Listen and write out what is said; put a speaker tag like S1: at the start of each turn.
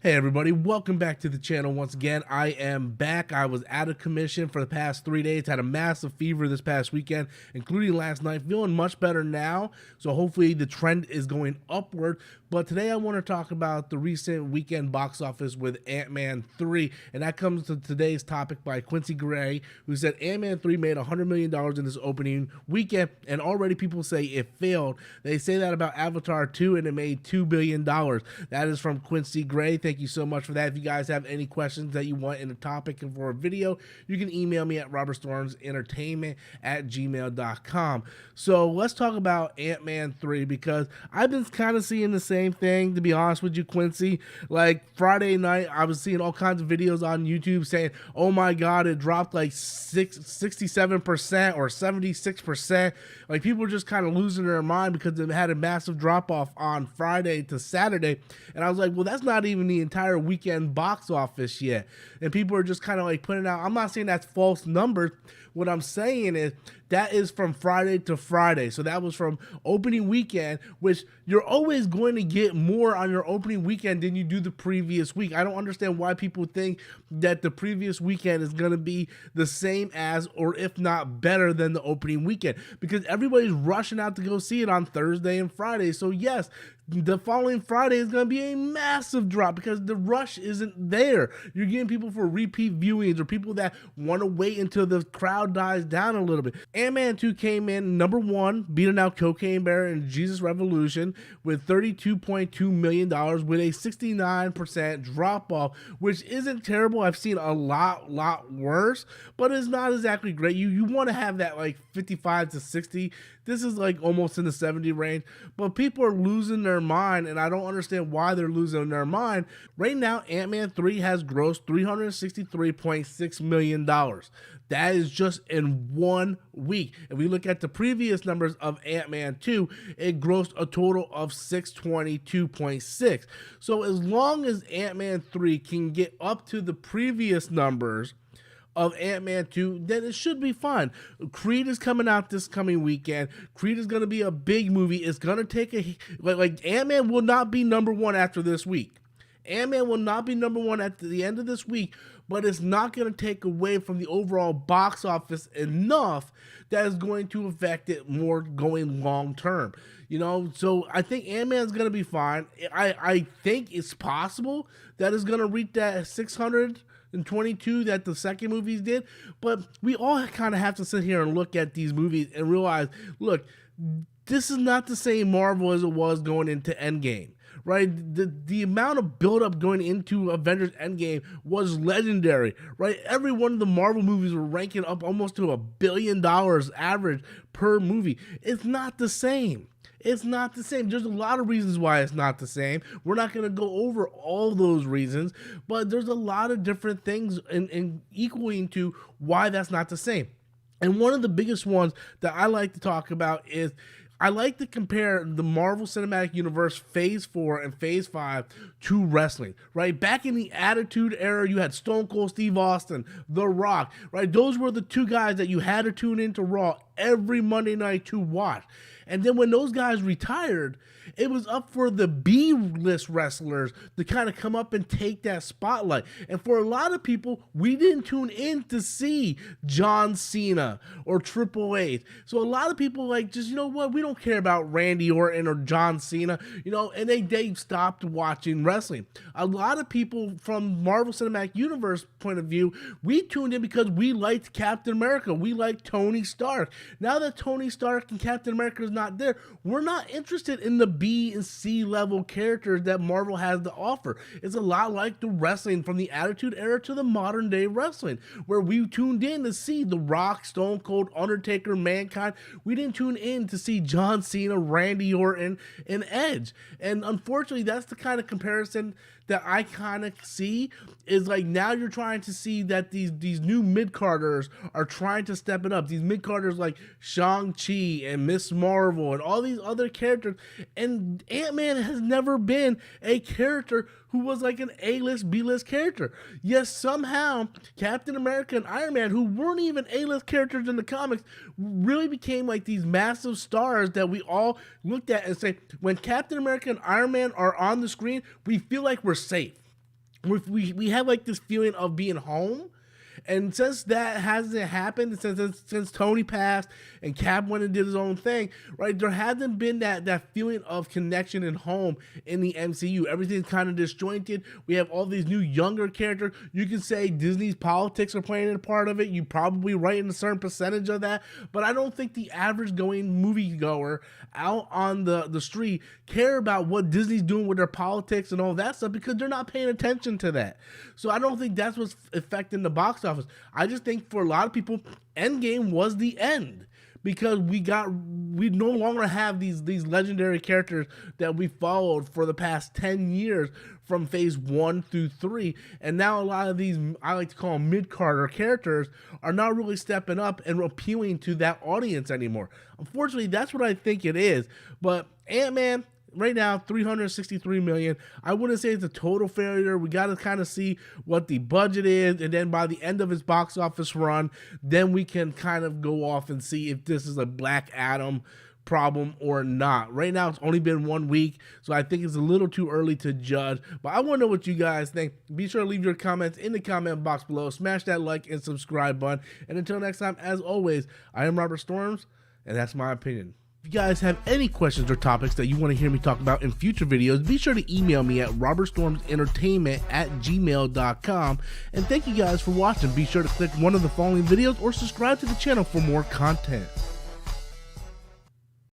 S1: Hey everybody, welcome back to the channel once again. I am back. I was out of commission for the past 3 days, had a massive fever this past weekend, including last night. Feeling much better now, so hopefully the trend is going upward. But today I want to talk about the recent weekend box office with Ant-Man 3, and that comes to today's topic by Quincy Gray, who said Ant-Man 3 made $100 million in this opening weekend, and already people say it failed. They say that about Avatar 2, and it made $2 billion. That is from Quincy Gray. Thank you so much for that. If you guys have any questions that you want in a topic and for a video, you can email me at robertstormsentertainment@gmail.com. So let's talk about Ant-Man 3, because I've been kind of seeing the same thing, to be honest with you, Quincy. Like Friday night, I was seeing all kinds of videos on YouTube saying, oh my God, it dropped like 67% or 76%. Like people were just kind of losing their mind because it had a massive drop off on Friday to Saturday. And I was like, well, that's not even the entire weekend box office yet. And people are just kind of like putting out, I'm not saying that's false numbers. What I'm saying is that is from Friday to Friday. So that was from opening weekend, which you're always going to get more on your opening weekend than you do the previous week. I don't understand why people think that the previous weekend is going to be the same as, or if not better than, the opening weekend, because everybody's rushing out to go see it on Thursday and Friday. So yes, the following Friday is going to be a massive drop because the rush isn't there. You're getting people for repeat viewings or people that want to wait until the crowd dies down a little bit. Ant-Man 2 came in number one, beating out Cocaine Bear and Jesus Revolution with $32.2 million with a 69% drop off, which isn't terrible. I've seen a lot worse, but it's not exactly great. You want to have that like 55 to 60. This is like almost in the 70 range, but people are losing their mind, and I don't understand why they're losing their mind. Right now, Ant-Man 3 has grossed $363.6 million. That is just in 1 week. If we look at the previous numbers of Ant-Man 2, it grossed a total of 622.6. So as long as Ant-Man 3 can get up to the previous numbers of Ant-Man 2, then it should be fun. Creed is coming out this coming weekend. Creed is going to be a big movie. It's going to take a, like Ant-Man will not be number one after this week. Ant-Man will not be number one at the end of this week, but it's not going to take away from the overall box office enough that is going to affect it more going long term. You know, so I think Ant-Man's going to be fine. I think it's possible that it's going to reach that 622 that the second movies did, but we all kind of have to sit here and look at these movies and realize, look, this is not the same Marvel as it was going into Endgame, right? The amount of buildup going into Avengers Endgame was legendary, right? Every one of the Marvel movies were ranking up almost to $1 billion average per movie. It's not the same. It's not the same. There's a lot of reasons why it's not the same. We're not going to go over all those reasons, but there's a lot of different things in equaling to why that's not the same. And one of the biggest ones that I like to talk about is I like to compare the Marvel Cinematic Universe Phase 4 and Phase 5 to wrestling, right? Back in the Attitude Era, you had Stone Cold Steve Austin, The Rock, right? Those were the two guys that you had to tune into Raw every Monday night to watch. And then when those guys retired, it was up for the B-list wrestlers to kind of come up and take that spotlight. And for a lot of people, we didn't tune in to see John Cena or Triple H. So a lot of people like, just, you know what, we don't care about Randy Orton or John Cena, you know, and they stopped watching wrestling. A lot of people from Marvel Cinematic Universe point of view, we tuned in because we liked Captain America. We liked Tony Stark. Now that Tony Stark and Captain America is not there, we're not interested in the B and C level characters that Marvel has to offer. It's a lot like the wrestling from the Attitude Era to the modern day wrestling, where we tuned in to see The Rock, Stone Cold, Undertaker, Mankind. We didn't tune in to see John Cena, Randy Orton, and Edge. And unfortunately, that's the kind of comparison that I kind of see, is like now you're trying to see that these new mid-carders are trying to step it up. These mid-carders like Shang-Chi and Miss Marvel and all these other characters. And Ant-Man has never been a character who was like an A-list, B-list character. Yes, somehow Captain America and Iron Man, who weren't even A-list characters in the comics, really became like these massive stars that we all looked at and say, when Captain America and Iron Man are on the screen, we feel like we're safe. we have like this feeling of being home. And since that hasn't happened, since Tony passed and Cap went and did his own thing, right? There hasn't been that feeling of connection and home in the MCU. Everything's kind of disjointed. We have all these new younger characters. You can say Disney's politics are playing a part of it. You probably right in a certain percentage of that, but I don't think the average going moviegoer out on the street care about what Disney's doing with their politics and all that stuff, because they're not paying attention to that. So I don't think that's what's affecting the box office. I just think for a lot of people, Endgame was the end, because we no longer have these legendary characters that we followed for the past 10 years from phase 1 through 3, and now a lot of these, I like to call them mid-Carter characters, are not really stepping up and appealing to that audience anymore. Unfortunately, that's what I think it is. But Ant-Man, right now, $363 million. I wouldn't say it's a total failure. We got to kind of see what the budget is, and then by the end of its box office run, then we can kind of go off and see if this is a Black Adam problem or not. Right now, it's only been 1 week, so I think it's a little too early to judge, but I want to know what you guys think. Be sure to leave your comments in the comment box below. Smash that like and subscribe button, and until next time, as always, I am Robert Storms, and that's my opinion. If you guys have any questions or topics that you want to hear me talk about in future videos, be sure to email me at robertstormsentertainment@gmail.com. And thank you guys for watching. Be sure to click one of the following videos or subscribe to the channel for more content.